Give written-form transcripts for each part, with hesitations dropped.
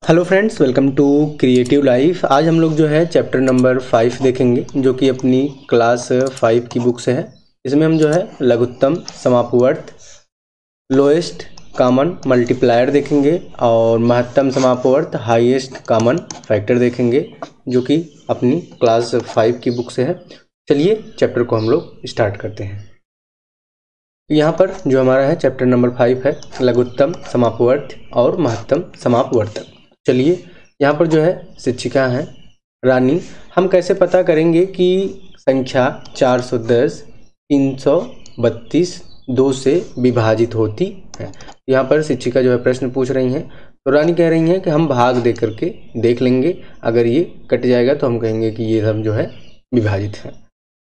Hello friends, welcome to creative life. आज हम लोग जो है चैप्टर नंबर 5 देखेंगे, जो कि अपनी क्लास 5 की बुक से है। इसमें हम जो है लघुत्तम समापवर्त, लोएस्ट कॉमन मल्टीप्लायर देखेंगे और महत्तम समापवर्त, हाईएस्ट कॉमन फैक्टर देखेंगे, जो कि अपनी क्लास 5 की बुक से है। चलिए चैप्टर को हम लोग स्टार्ट करते हैं। यहाँ पर जो हमारा है चैप्टर नंबर 5 है लघुत्तम समापवर्त और महत्तम समापवर्तक। चलिए यहाँ पर जो है शिक्षिका हैं रानी। हम कैसे पता करेंगे कि संख्या 410, 332 2 से विभाजित होती है। यहाँ पर शिक्षिका जो है प्रश्न पूछ रही हैं, तो रानी कह रही हैं कि हम भाग दे करके देख लेंगे। अगर ये कट जाएगा तो हम कहेंगे कि ये सब जो है विभाजित है।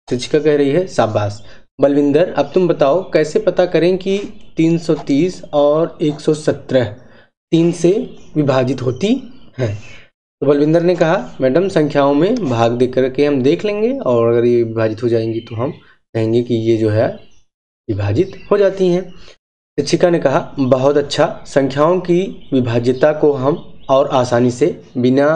शिक्षिका कह रही है शाबाश। बलविंदर, अब तुम बताओ कैसे पता करें कि 330 और 117 3 से विभाजित होती हैं। तो बलविंदर ने कहा मैडम संख्याओं में भाग दे करके हम देख लेंगे, और अगर ये विभाजित हो जाएंगी तो हम कहेंगे कि ये जो है विभाजित हो जाती हैं। शिक्षिका ने कहा बहुत अच्छा, संख्याओं की विभाज्यता को हम और आसानी से बिना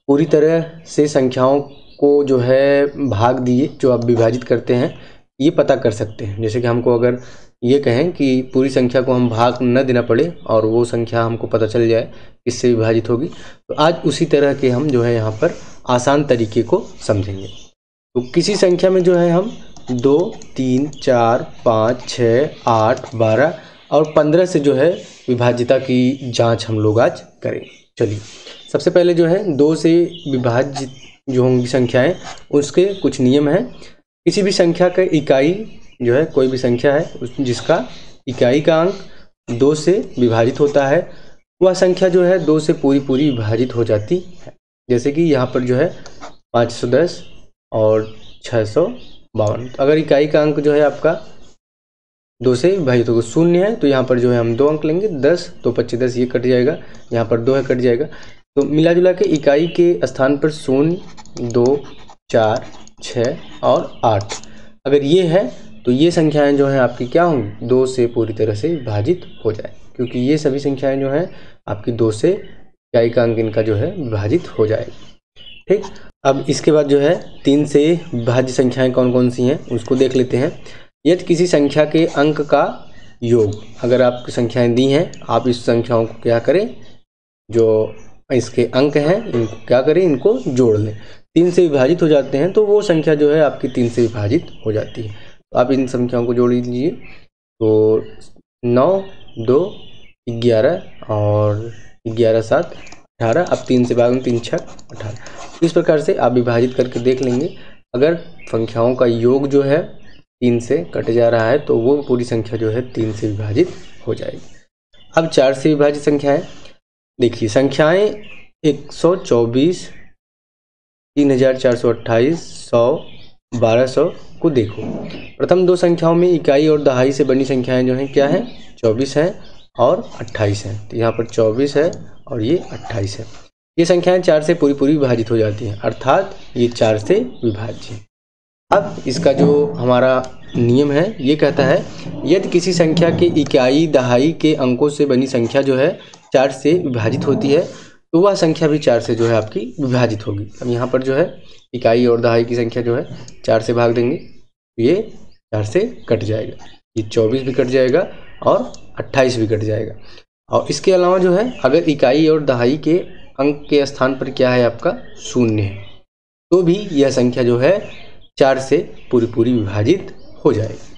पूरी तरह से संख्याओं को जो है भाग दिए जो आप विभाजित करते हैं ये पता कर सकते हैं। जैसे कि हमको अगर ये कहें कि पूरी संख्या को हम भाग न देना पड़े और वो संख्या हमको पता चल जाए किससे विभाजित होगी, तो आज उसी तरह के हम जो है यहाँ पर आसान तरीके को समझेंगे। तो किसी संख्या में जो है हम 2, 3, 4, 5, 6, 8, 12 और 15 से जो है विभाज्यता की जांच हम लोग आज करेंगे। चलिए सबसे पहले जो है 2 से विभाजित जो होंगी संख्याएं, उसके कुछ नियम हैं। किसी भी संख्या का इकाई जो है, कोई भी संख्या है जिसका इकाई का अंक 2 से विभाजित होता है, वह संख्या जो है 2 से पूरी विभाजित हो जाती है। जैसे कि यहाँ पर जो है 510 और 652। तो अगर इकाई का अंक जो है आपका 2 से विभाजित होगा, 0 है तो यहाँ पर जो है हम 2 अंक लेंगे। 10 तो 25 10 ये कट जाएगा, यहाँ पर 2 है कट जाएगा। तो मिला जुला के इकाई के स्थान पर 0, 2, 4, 6 और 8 अगर ये है तो ये संख्याएं जो हैं आपकी क्या होंगी, 2 से पूरी तरह से विभाजित हो जाए, क्योंकि ये सभी संख्याएं जो हैं आपकी 2 से इकाई का अंक इनका जो है विभाजित हो जाएगा। ठीक, अब इसके बाद जो है 3 से विभाज्य संख्याएं कौन कौन सी हैं उसको देख लेते हैं। यदि किसी संख्या के अंक का योग, अगर आपकी संख्याएं दी हैं, आप इस संख्याओं को क्या करें, जो इसके अंक हैं इनको क्या करें, इनको जोड़ लें। 3 से विभाजित हो जाते हैं तो वो संख्या जो है आपकी 3 से विभाजित हो जाती है। तो आप इन संख्याओं को जोड़ लीजिए। तो 9, 2, 11 और 11 7 18। अब 3 से भाग 3 6 18। इस प्रकार से आप विभाजित करके देख लेंगे। अगर संख्याओं का योग जो है 3 से कट जा रहा है तो वो पूरी संख्या जो है 3 से विभाजित हो जाएगी। अब 4 से विभाजित संख्याएं देखिए। संख्याएं 124, 3428, 100, 1200 को देखो। प्रथम 2 संख्याओं में इकाई और दहाई से बनी संख्याएं जो हैं क्या हैं, 24 हैं और 28 हैं। तो यहाँ पर 24 है और ये 28 है। ये संख्याएं 4 से पूरी विभाजित हो जाती हैं, अर्थात ये 4 से विभाज्य है। अब इसका जो हमारा नियम है ये कहता है यदि किसी संख्या के इकाई दहाई के अंकों से बनी संख्या जो है 4 से विभाजित होती है तो वह संख्या भी 4 से जो है आपकी विभाजित होगी। अब यहाँ पर जो है इकाई और दहाई की संख्या जो है 4 से भाग देंगे, ये 4 से कट जाएगा, ये 24 भी कट जाएगा और 28 भी कट जाएगा। और इसके अलावा जो है अगर इकाई और दहाई के अंक के स्थान पर क्या है आपका 0 है, तो भी यह संख्या जो है 4 से पूरी विभाजित हो जाएगी।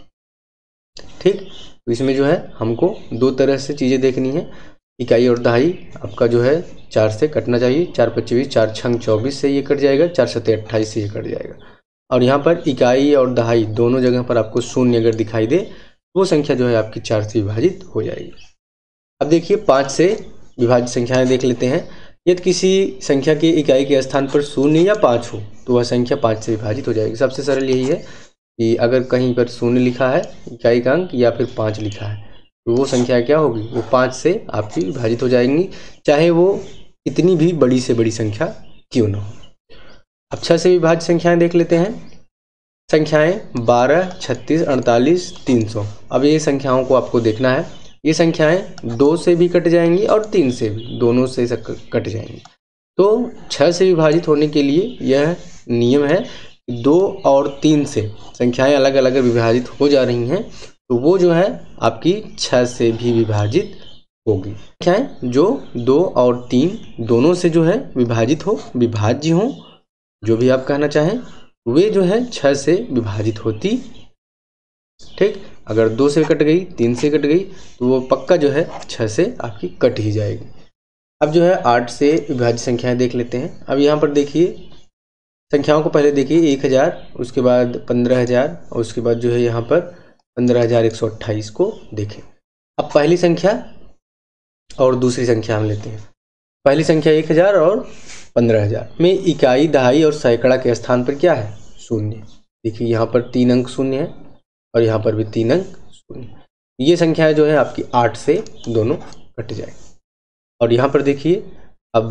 ठीक, तो इसमें जो है हमको 2 तरह से चीज़ें देखनी है। इकाई और दहाई आपका जो है 4 से कटना चाहिए। 4 5 20, 4 6 24 से ये कट जाएगा, 4 7 28 से ये कट जाएगा। और यहाँ पर इकाई और दहाई दोनों जगह पर आपको 0 अगर दिखाई दे वो संख्या जो है आपकी 4 से विभाजित हो जाएगी। अब देखिए 5 से विभाजित संख्याएं देख लेते हैं। यदि किसी संख्या के इकाई के स्थान पर 0 या 5 हो तो वह संख्या 5 से विभाजित हो जाएगी। सबसे सरल यही है कि अगर कहीं पर 0 लिखा है इकाई का अंक या फिर 5 लिखा है तो वो संख्या क्या होगी, वो 5 से आपकी विभाजित हो जाएंगी, चाहे वो इतनी भी बड़ी से बड़ी संख्या क्यों ना हो। अब 6 से विभाज्य संख्याएं देख लेते हैं। संख्याएं 12, 36, 48, 300। अब ये संख्याओं को आपको देखना है, ये संख्याएं 2 से भी कट जाएंगी और 3 से भी, दोनों से कट जाएंगी। तो 6 से विभाजित होने के लिए यह नियम है, 2 और 3 से संख्याएं अलग अलग विभाजित हो जा रही हैं तो वो जो है आपकी 6 से भी विभाजित होगी। संख्याएं जो 2 और 3 दोनों से जो है विभाजित हो, विभाज्य हो, जो भी आप कहना चाहें, वे जो है 6 से विभाजित होती। ठीक, अगर 2 से कट गई, 3 से कट गई तो वो पक्का जो है 6 से आपकी कट ही जाएगी। अब जो है 8 से विभाज्य संख्याएं देख लेते हैं। अब यहाँ पर देखिए संख्याओं को पहले देखिए, 1000, उसके बाद 15000 और उसके बाद जो है यहाँ पर 15128 को देखें। अब पहली संख्या और दूसरी संख्या हम लेते हैं। पहली संख्या 1000 और 15000 में इकाई, दहाई और सैकड़ा के स्थान पर क्या है? शून्य। देखिए यहाँ पर 3 अंक शून्य है और यहाँ पर भी 3 अंक शून्य। ये संख्या जो है आपकी 8 से दोनों कट जाए। और यहाँ पर देखिए अब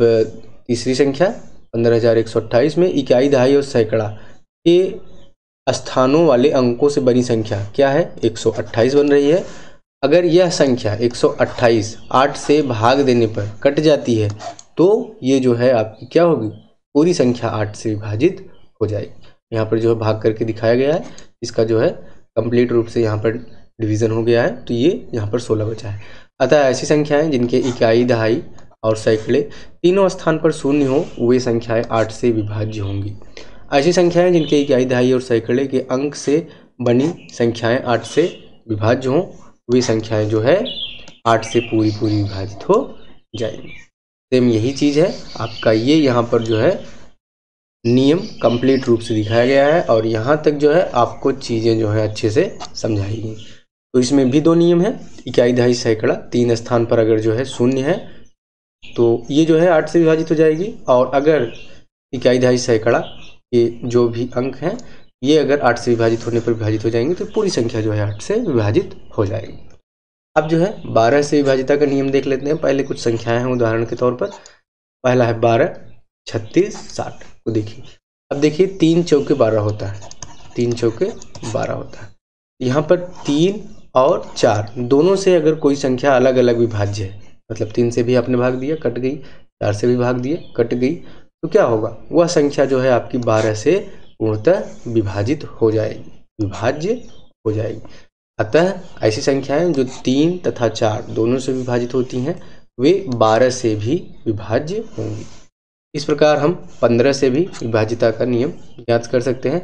तीसरी संख्या 15128 में इकाई, दहाई और सैकड़ा के स्थानों वाले अंकों से बनी संख्या क्या है? 128 बन रही है। अगर यह संख्या 128 8 से भाग देने पर कट जाती है तो ये जो है आपकी क्या होगी? पूरी संख्या 8 से विभाजित हो जाएगी। यहाँ पर जो है भाग करके दिखाया गया है, इसका जो है कंप्लीट रूप से यहाँ पर डिवीज़न हो गया है, तो ये यहाँ पर 16 बचा है। अतः ऐसी संख्याएं जिनके इकाई, दहाई और सैकड़े तीनों स्थान पर शून्य हो वे संख्याएं 8 से विभाज्य होंगी। ऐसी संख्याएं जिनके इकाई, दहाई और सैकड़े के अंक से बनी संख्याएं 8 से विभाज्य हों वे संख्याएं जो है 8 से पूरी विभाजित हो जाएंगी। सेम यही चीज़ है आपका, ये यहाँ पर जो है नियम कंप्लीट रूप से दिखाया गया है और यहाँ तक जो है आपको चीज़ें जो है अच्छे से समझाई गई। तो इसमें भी 2 नियम है, इकाई, दहाई, सैकड़ा 3 स्थान पर अगर जो है शून्य है तो ये जो है 8 से विभाजित हो जाएगी। और अगर इकाई, दहाई, सैकड़ा के जो भी अंक हैं ये अगर 8 से विभाजित होने पर विभाजित हो जाएंगे तो पूरी संख्या जो है 8 से विभाजित हो जाएगी। अब जो है 12 से विभाजिता का नियम देख लेते हैं। पहले कुछ संख्याएं हैं उदाहरण के तौर पर। पहला है 12, 36, 60 को देखिए। अब देखिए 3 चौके 12 होता है, 3 चौके 12 होता है। यहाँ पर 3 और 4 दोनों से अगर कोई संख्या अलग अलग विभाज्य है, मतलब 3 से भी आपने भाग दिया कट गई, 4 से भी भाग दिया कट गई, तो क्या होगा? वह संख्या जो है आपकी 12 से पूर्णतः विभाजित हो जाएगी, विभाज्य हो जाएगी। अतः ऐसी संख्याएं जो 3 तथा 4 दोनों से विभाजित होती हैं वे 12 से भी विभाज्य होंगी। इस प्रकार हम 15 से भी विभाज्यता का नियम ज्ञात कर सकते हैं।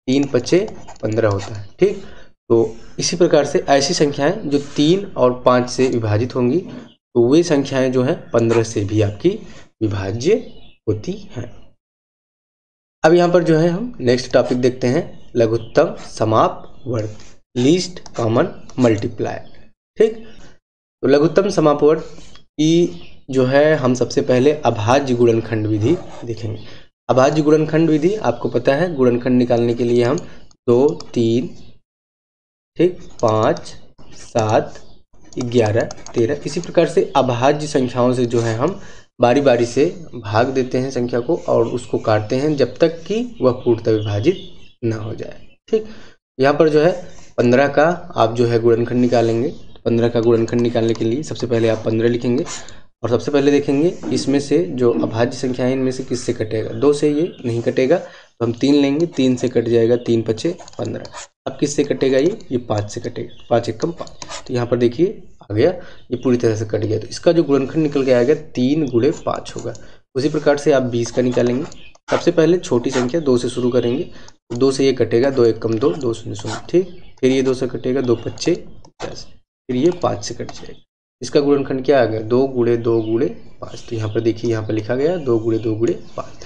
3 पचे 15 होता है। ठीक, तो इसी प्रकार से ऐसी संख्याएं जो 3 और 5 से विभाजित होंगी तो वे संख्याएं जो है 15 से भी आपकी विभाज्य होती हैं। अब यहाँ पर जो है हम नेक्स्ट टॉपिक देखते हैं, लघुत्तम समापवर्त, लीस्ट कॉमन मल्टीप्लायर। ठीक, तो लघुत्तम समापवर्त की जो है हम सबसे पहले अभाज्य गुणनखंड विधि देखेंगे। अभाज्य गुणनखंड विधि आपको पता है, गुणनखंड निकालने के लिए हम 2, 3, ठीक, 5, 7, 11, 13 इसी प्रकार से अभाज्य संख्याओं से जो है हम बारी बारी से भाग देते हैं संख्या को और उसको काटते हैं जब तक कि वह पूर्णतः विभाजित ना हो जाए। ठीक, यहाँ पर जो है 15 का आप जो है गुणनखंड निकालेंगे। 15 का गुणनखंड निकालने के लिए सबसे पहले आप 15 लिखेंगे और सबसे पहले देखेंगे इसमें से जो अभाज्य संख्या है इनमें से किससे कटेगा। 2 से ये नहीं कटेगा तो हम 3 लेंगे, 3 से कट जाएगा, 3 पचे 15। अब किससे कटेगा? ये 5 से कटेगा, 5 एकम 5। तो यहाँ पर देखिए आ गया, ये पूरी तरह से कट गया। तो इसका जो गुणनखंड निकल के आएगा 3 गुणे 5 होगा। उसी प्रकार से आप 20 का निकालेंगे। सबसे पहले छोटी संख्या 2 से शुरू करेंगे, 2 से ये कटेगा, 2 एकम 2, 2 शून्य शून्य। ठीक, फिर ये 2 से कटेगा, 2 पच्चे 10, फिर ये 5 से कट जाएगा। इसका गुणनखंड क्या आ गया? 2 गुणे 2 गुणे 5। तो यहाँ पर देखिए, यहाँ पर लिखा गया 2 गुणे 2 गुणे 5।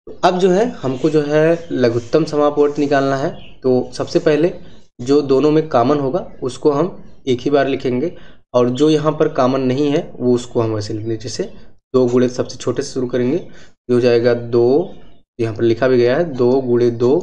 तो अब जो है हमको जो है लघुत्तम समापवर्त निकालना है। तो सबसे पहले जो दोनों में कॉमन होगा उसको हम एक ही बार लिखेंगे और जो यहाँ पर कॉमन नहीं है वो उसको हम वैसे लिखेंगे। जैसे 2 गुणे सबसे छोटे से शुरू करेंगे, ये हो जाएगा 2, यहाँ पर लिखा भी गया है 2 गुणे 2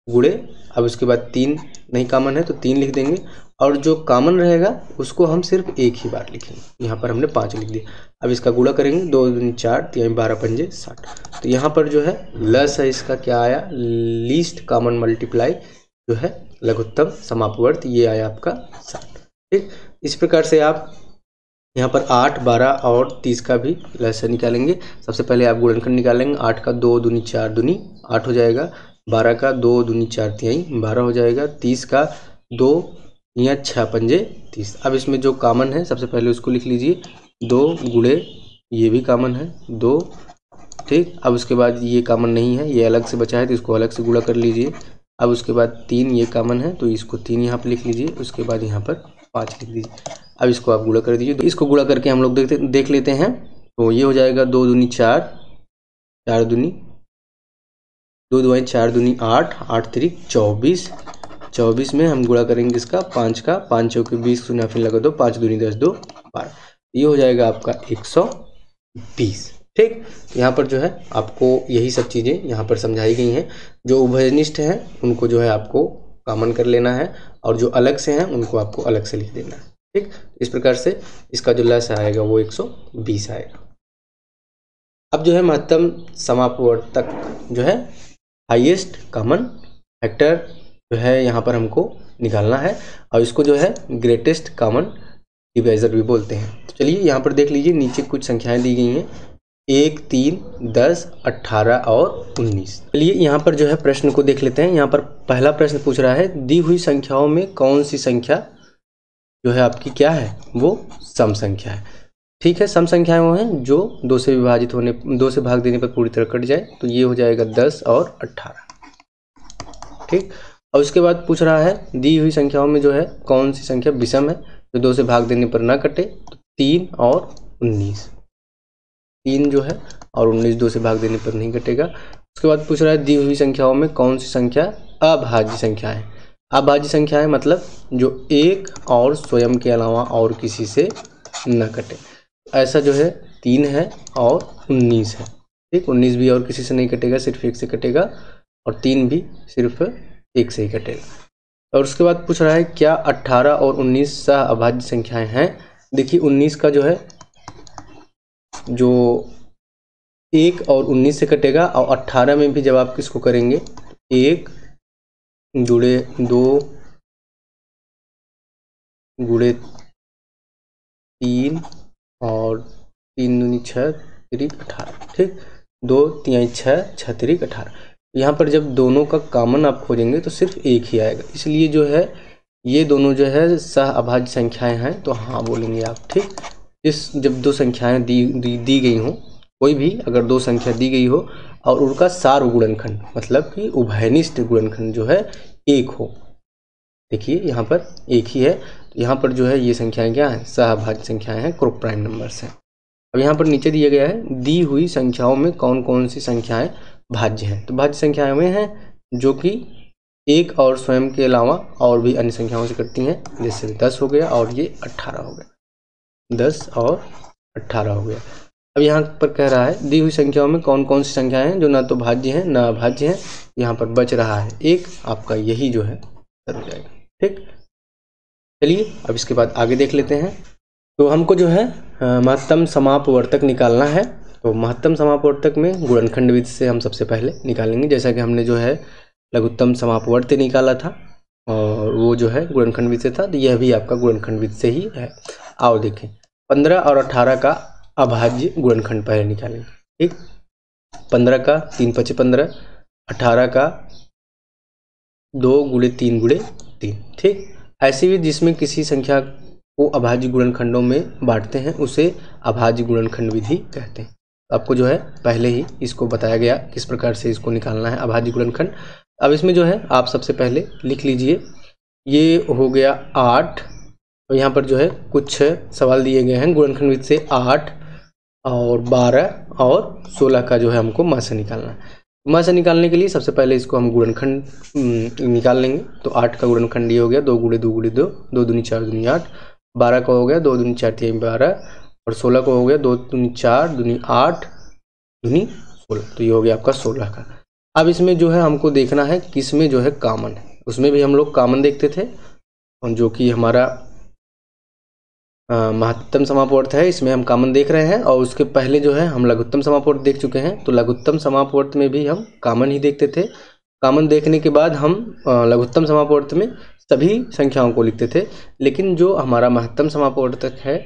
गुणे, अब उसके बाद 3 नहीं कॉमन है तो 3 लिख देंगे और जो कॉमन रहेगा उसको हम सिर्फ एक ही बार लिखेंगे। यहाँ पर हमने 5 लिख दिया। अब इसका गुणा करेंगे, 2 दूनी 4, 3 12 पंजे 60। तो यहाँ पर जो है लस है इसका क्या आया? लीस्ट कॉमन मल्टीप्लाई जो है लघुत्तम समापवर्त, ये आया आपका 60। ठीक, इस प्रकार से आप यहाँ पर 8, 12 और 30 का भी लसागु निकालेंगे। सबसे पहले आप गुणनखंड निकालेंगे। 8 का 2 दूनी 4 दूनी 8 हो जाएगा। 12 का 2 दूनी 4 तिहाई 12 हो जाएगा। 30 का 2 या 6 पंजे 30। अब इसमें जो कॉमन है सबसे पहले उसको लिख लीजिए। 2 गुणे ये भी कॉमन है 2, ठीक। अब उसके बाद ये कॉमन नहीं है, ये अलग से बचा है तो इसको अलग से गुणा कर लीजिए। अब उसके बाद 3 ये कॉमन है तो इसको 3 यहाँ पर लिख लीजिए। उसके बाद यहाँ पर 5 लिख दीजिए। अब इसको आप गुणा कर दीजिए। तो इसको गुणा करके हम लोग देख लेते हैं। तो ये हो जाएगा 2 दूनी 4, 4 दूनी 2 दुआई 4 दूनी 8, 8 तिरिक 24, 24 में हम गुणा करेंगे इसका 5 का, 5 चौके 20 शून्य फिर लगा दो, 5 दूनी 10 2 12। ये हो जाएगा आपका 120, ठीक। यहाँ पर जो है आपको यही सब चीज़ें यहाँ पर समझाई गई हैं। जो उभयनिष्ठ हैं उनको जो है आपको कॉमन कर लेना है और जो अलग से हैं उनको आपको अलग से लिख देना है, ठीक। इस प्रकार से इसका जो लस आएगा वो 120 आएगा। अब जो है महत्तम समापवर्तक जो है हाईएस्ट कॉमन फैक्टर जो है यहाँ पर हमको निकालना है और इसको जो है ग्रेटेस्ट कॉमन डिवाइजर भी बोलते हैं। तो चलिए यहाँ पर देख लीजिए, नीचे कुछ संख्याएं दी गई हैं 1, 3, 10, 18 और 19। चलिए यहाँ पर जो है प्रश्न को देख लेते हैं। यहाँ पर पहला प्रश्न पूछ रहा है दी हुई संख्याओं में कौन सी संख्या जो है आपकी क्या है, वो सम संख्या है, ठीक है। सम संख्याएं वो हैं जो 2 से विभाजित होने 2 से भाग देने पर पूरी तरह कट जाए। तो ये हो जाएगा 10 और 18, ठीक। और उसके बाद पूछ रहा है दी हुई संख्याओं में जो है कौन सी संख्या विषम है जो 2 से भाग देने पर ना कटे। तो 3 और 19, 3 जो है और 19 2 से भाग देने पर नहीं कटेगा। उसके बाद पूछ रहा है दी हुई संख्याओं में कौन सी संख्या अभाज्य संख्या है। अभाज्य संख्या है मतलब जो एक और स्वयं के अलावा और किसी से न कटे। ऐसा जो है 3 है और 19 है, ठीक। 19 भी और किसी से नहीं कटेगा, सिर्फ एक से कटेगा और 3 भी सिर्फ एक से ही कटेगा। और उसके बाद पूछ रहा है क्या 18 और 19 सह अभाज्य संख्याएं हैं। देखिए 19 का जो है जो 1 और 19 से कटेगा और 18 में भी जब आप किसको करेंगे 1 जुड़े 2 गुणे 3 और 3 दूनी 6 तिरिक 18, ठीक। 2 तिहाई 6, 6 तिरिक 18। यहाँ पर जब दोनों का कॉमन आप खोजेंगे तो सिर्फ एक ही आएगा, इसलिए जो है ये दोनों जो है सह अभाज्य संख्याएं हैं तो हाँ बोलेंगे आप, ठीक। इस जब 2 संख्याएं दी गई हों, कोई भी अगर 2 संख्या दी गई हो और उनका सार गुणनखंड मतलब कि उभयनिष्ठ गुणनखंड जो है 1 हो, देखिए यहाँ पर एक ही है तो यहाँ पर जो है ये संख्याएं क्या हैं, सहभाज्य संख्याएं हैं, ग्रुप प्राइम नंबर्स हैं। अब यहाँ पर नीचे दिया गया है दी हुई संख्याओं में कौन कौन सी संख्याएं भाज्य हैं। तो भाज्य संख्याएं वे हैं जो कि एक और स्वयं के अलावा और भी अन्य संख्याओं से कटती हैं, जैसे 10 हो गया और ये 18 हो गया, 10 और 18 हो गया। अब यहाँ पर कह रहा है दी हुई संख्याओं में कौन कौन सी संख्याएं हैं जो ना तो भाज्य हैं ना अभाज्य हैं। यहाँ पर बच रहा है एक, आपका यही जो है हो जाएगा, ठीक। चलिए अब इसके बाद आगे देख लेते हैं। तो हमको जो है महत्तम समापवर्तक निकालना है। तो महत्तम समापवर्तक में गुणनखंड विधि से हम सबसे पहले निकालेंगे, जैसा कि हमने जो है लघुत्तम समापवर्त निकाला था और वो जो है गुणनखंड विधि से था, तो यह भी आपका गुणनखंड विधि से ही है। आओ देखें 15 और 18 का अभाज्य गुणनखंड पहले निकालेंगे, ठीक। 15 का 3 5 15, 18 का 2 गुणे 3 गुणे 3, ठीक। ऐसे भी जिसमें किसी संख्या को अभाज्य गुणनखंडों में बांटते हैं उसे अभाज्य गुणनखंड विधि कहते हैं। आपको जो है पहले ही इसको बताया गया किस प्रकार से इसको निकालना है अभाज्य गुणनखंड। अब इसमें जो है आप सबसे पहले लिख लीजिए, ये हो गया 8 और यहाँ पर जो है कुछ सवाल दिए गए हैं गुणनखंड विधि से 8 और 12 और 16 का जो है हमको मा से निकालना है। मा से निकालने के लिए सबसे पहले इसको हम गुणनखंड निकाल लेंगे। तो 8 का गुणनखंड ये हो गया 2 गुणे 2 गुणे 2, 2 दूनी 4 दूनी 8, 12 का हो गया 2 दूनी 4 तिहाई 12 और 16 का हो गया 2 दूनी 4 दूनी 8 दूनी 16। तो ये हो गया आपका 16 का। अब इसमें जो है हमको देखना है किसमें जो है कॉमन है। उसमें भी हम लोग कॉमन देखते थे जो कि हमारा महत्तम समापवर्त है, इसमें हम कॉमन देख रहे हैं। और उसके पहले जो है हम लघुत्तम समापवर्त देख चुके हैं, तो लघुत्तम समापवर्त में भी हम कॉमन ही देखते थे। कॉमन देखने के बाद हम लघुत्तम समापवर्त में सभी संख्याओं को लिखते थे। लेकिन जो हमारा महत्तम समापवर्तक है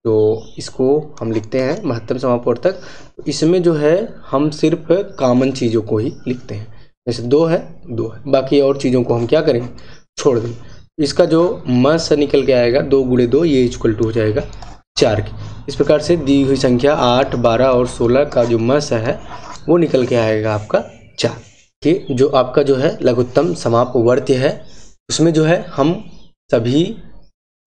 तो इसको हम लिखते हैं महत्तम समापवर्तक। तो इसमें जो है हम सिर्फ कॉमन चीज़ों को ही लिखते हैं, जैसे 2 है 2 है, बाकी और चीज़ों को हम क्या करेंगे, छोड़ दें। इसका जो म से निकल के आएगा 2 गुणे 2 ये इक्वल टू हो जाएगा 4 की। इस प्रकार से दी हुई संख्या 8, 12 और 16 का जो म से है वो निकल के आएगा आपका 4। कि जो आपका जो है लघुत्तम समापवर्त्य है उसमें जो है हम सभी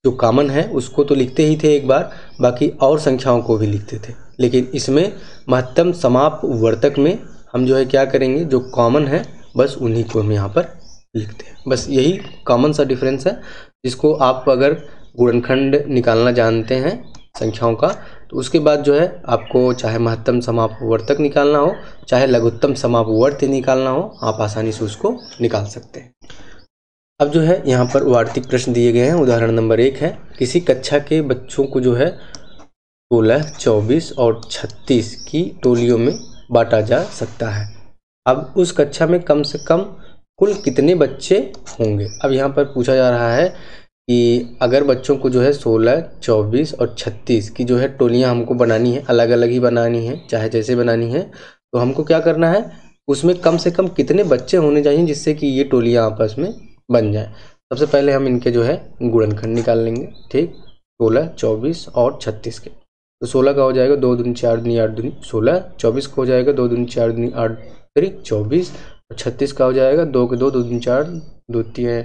जो कॉमन है उसको तो लिखते ही थे एक बार, बाकी और संख्याओं को भी लिखते थे। लेकिन इसमें महत्तम समापवर्तक में हम जो है क्या करेंगे, जो कॉमन है बस उन्हीं को हम यहाँ पर लिखते हैं। बस यही कॉमन सा डिफरेंस है, जिसको आप अगर गुणनखंड निकालना जानते हैं संख्याओं का, तो उसके बाद जो है आपको चाहे महत्तम समापवर्तक निकालना हो चाहे लघुत्तम समापवर्त्य निकालना हो, आप आसानी से उसको निकाल सकते हैं। अब जो है यहाँ पर वार्तिक प्रश्न दिए गए हैं। उदाहरण नंबर 1 है, किसी कक्षा के बच्चों को जो है 16, 24 और 36 की टोलियों में बांटा जा सकता है। अब उस कक्षा में कम से कम कुल कितने बच्चे होंगे। अब यहाँ पर पूछा जा रहा है कि अगर बच्चों को जो है 16, 24 और 36 की जो है टोलियाँ हमको बनानी है, अलग अलग ही बनानी है, चाहे जैसे बनानी है, तो हमको क्या करना है, उसमें कम से कम कितने बच्चे होने चाहिए जिससे कि ये टोलियाँ आपस में बन जाए। सबसे पहले हम इनके जो है गुणनखंड निकाल लेंगे। ठीक, 16, 24 और 36 के। तो 16 का हो जाएगा 2 दूनी 4 दूनी 8 दूनी 16, 24 का हो जाएगा 2 दूनी 4 दूनी 8 तरीक 24 और 36 का हो जाएगा 2 के 2 2 दूनी 4 2 तिहाई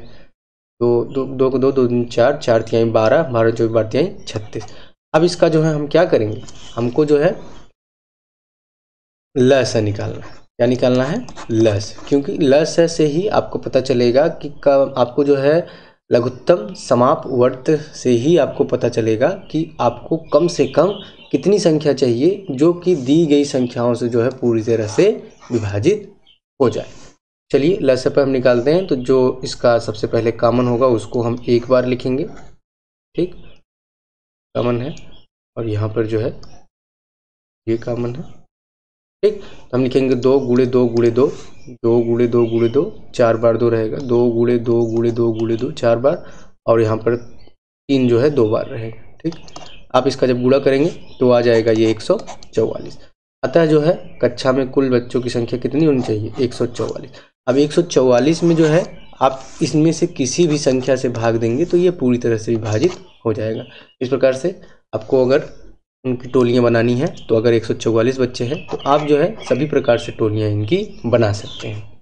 2 के 2 2 दूनी 4 4 तिहाई 12 12 24 12 तिहाई 36। अब इसका जो है हम क्या करेंगे, हमको जो है लसा निकालना है। क्या निकालना है, लस, क्योंकि लस से ही आपको पता चलेगा कि आपको जो है लघुत्तम समापवर्त्य से ही आपको पता चलेगा कि आपको कम से कम कितनी संख्या चाहिए जो कि दी गई संख्याओं से जो है पूरी तरह से विभाजित हो जाए। चलिए लस पर हम निकालते हैं। तो जो इसका सबसे पहले कॉमन होगा उसको हम एक बार लिखेंगे। ठीक, कॉमन है और यहाँ पर जो है ये कॉमन है। ठीक, तो हम लिखेंगे 2 गुणे 2 गुणे 2 2 गुणे 2 गुणे 2 4 बार 2 रहेगा, 2 गुणे 2 गुणे 2 गुणे 2 4 बार, और यहाँ पर 3 जो है 2 बार रहेगा। ठीक, आप इसका जब गुणा करेंगे तो आ जाएगा ये 144। अतः जो है कक्षा में कुल बच्चों की संख्या कितनी होनी चाहिए, 144। अब 144 में जो है आप इसमें से किसी भी संख्या से भाग देंगे तो ये पूरी तरह से विभाजित हो जाएगा। इस प्रकार से आपको अगर उनकी टोलियाँ बनानी है तो अगर 144 बच्चे हैं तो आप जो है सभी प्रकार से टोलियाँ इनकी बना सकते हैं।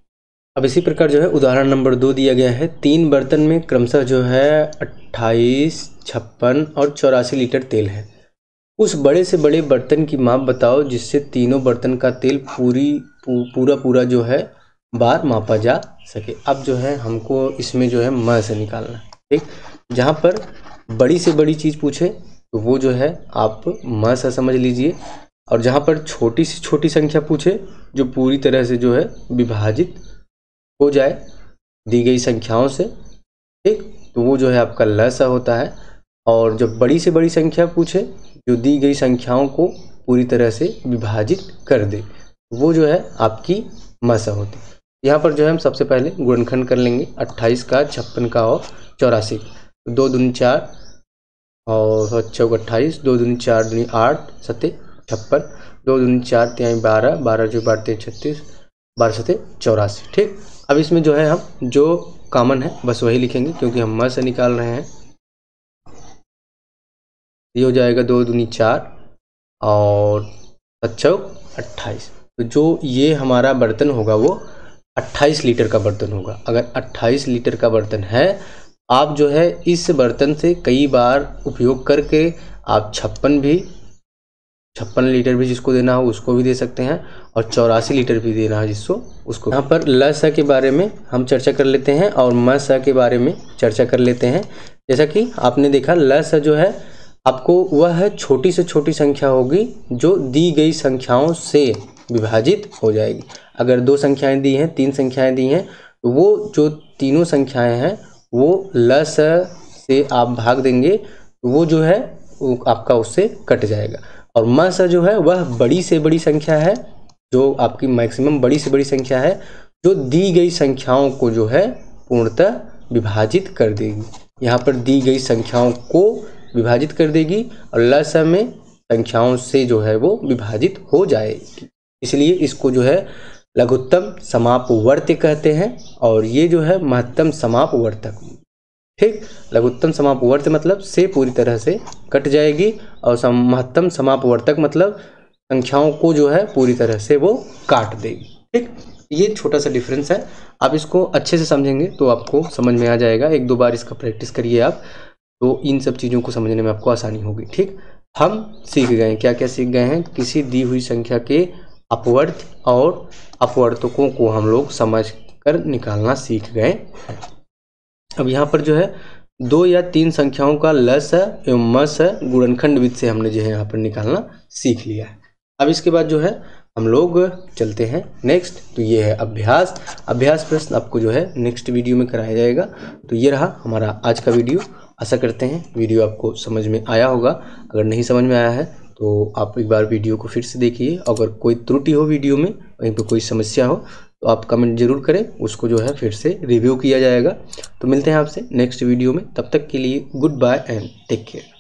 अब इसी प्रकार जो है उदाहरण नंबर 2 दिया गया है, 3 बर्तन में क्रमशः जो है 28, 56 और 84 लीटर तेल है। उस बड़े से बड़े बर्तन की माप बताओ जिससे तीनों बर्तन का तेल पूरा जो है बार मापा जा सके। अब जो है हमको इसमें जो है म से निकालना है। ठीक, जहाँ पर बड़ी से बड़ी चीज़ पूछे तो वो जो है आप म से समझ लीजिए, और जहाँ पर छोटी से छोटी संख्या पूछे जो पूरी तरह से जो है विभाजित हो जाए दी गई संख्याओं से, ठीक, तो वो जो है आपका ल सा होता है। और जब बड़ी से बड़ी संख्या पूछे जो दी गई संख्याओं को पूरी तरह से विभाजित कर दे, वो जो है आपकी म सा होती है। यहाँ पर जो है हम सबसे पहले गुणनखंड कर लेंगे, 28 का, 56 का और 84 का। 2 दूनी 4 और 28, 2 दूनी 4 दूनी 8 सत्ते 56, 2 दूनी 4 तिहाई 12 12 जो 12 तिहाई 36 12 सत्ते 84। ठीक, अब इसमें जो है हम जो कॉमन है बस वही लिखेंगे क्योंकि हम म से निकाल रहे हैं। ये हो जाएगा 2 दूनी 4 और 28। तो जो ये हमारा बर्तन होगा वो 28 लीटर का बर्तन होगा। अगर 28 लीटर का बर्तन है, आप जो है इस बर्तन से कई बार उपयोग करके आप 56 लीटर भी जिसको देना हो उसको भी दे सकते हैं, और 84 लीटर भी देना है जिसको उसको। यहाँ पर ल स के बारे में हम चर्चा कर लेते हैं और म स के बारे में चर्चा कर लेते हैं। जैसा कि आपने देखा ल स जो है आपको वह छोटी से छोटी संख्या होगी जो दी गई संख्याओं से विभाजित हो जाएगी। अगर 2 संख्याएं दी हैं, 3 संख्याएं दी हैं, तो वो जो तीनों संख्याएं हैं वो ल स से आप भाग देंगे तो वो जो है वो आपका उससे कट जाएगा। और म स जो है वह बड़ी से बड़ी संख्या है, जो आपकी मैक्सिमम बड़ी से बड़ी संख्या है जो दी गई संख्याओं को जो है पूर्णतः विभाजित कर देगी। यहाँ पर दी गई संख्याओं को विभाजित कर देगी और लस में संख्याओं से जो है वो विभाजित हो जाएगी। इसलिए इसको जो है लघुत्तम समापवर्त्य कहते हैं और ये जो है महत्तम समापवर्तक। ठीक, लघुत्तम समापवर्त्य मतलब से पूरी तरह से कट जाएगी और महत्तम समापवर्तक मतलब संख्याओं को जो है पूरी तरह से वो काट देगी। ठीक, ये छोटा सा डिफरेंस है। आप इसको अच्छे से समझेंगे तो आपको समझ में आ जाएगा। एक दो बार इसका प्रैक्टिस करिए आप, तो इन सब चीज़ों को समझने में आपको आसानी होगी। ठीक, हम सीख गए हैं, क्या क्या सीख गए हैं? किसी दी हुई संख्या के अपवर्त और अपवर्तकों को हम लोग समझ कर निकालना सीख गए हैं। अब यहाँ पर जो है 2 या 3 संख्याओं का लस एवं मस गुणनखंड विधि से हमने जो है यहाँ पर निकालना सीख लिया है। अब इसके बाद जो है हम लोग चलते हैं नेक्स्ट, तो ये है अभ्यास प्रश्न आपको जो है नेक्स्ट वीडियो में कराया जाएगा। तो ये रहा हमारा आज का वीडियो। आशा करते हैं वीडियो आपको समझ में आया होगा। अगर नहीं समझ में आया है तो आप एक बार वीडियो को फिर से देखिए। अगर कोई त्रुटि हो वीडियो में, वहीं पर कोई समस्या हो तो आप कमेंट जरूर करें, उसको जो है फिर से रिव्यू किया जाएगा। तो मिलते हैं आपसे नेक्स्ट वीडियो में, तब तक के लिए good bye and take care.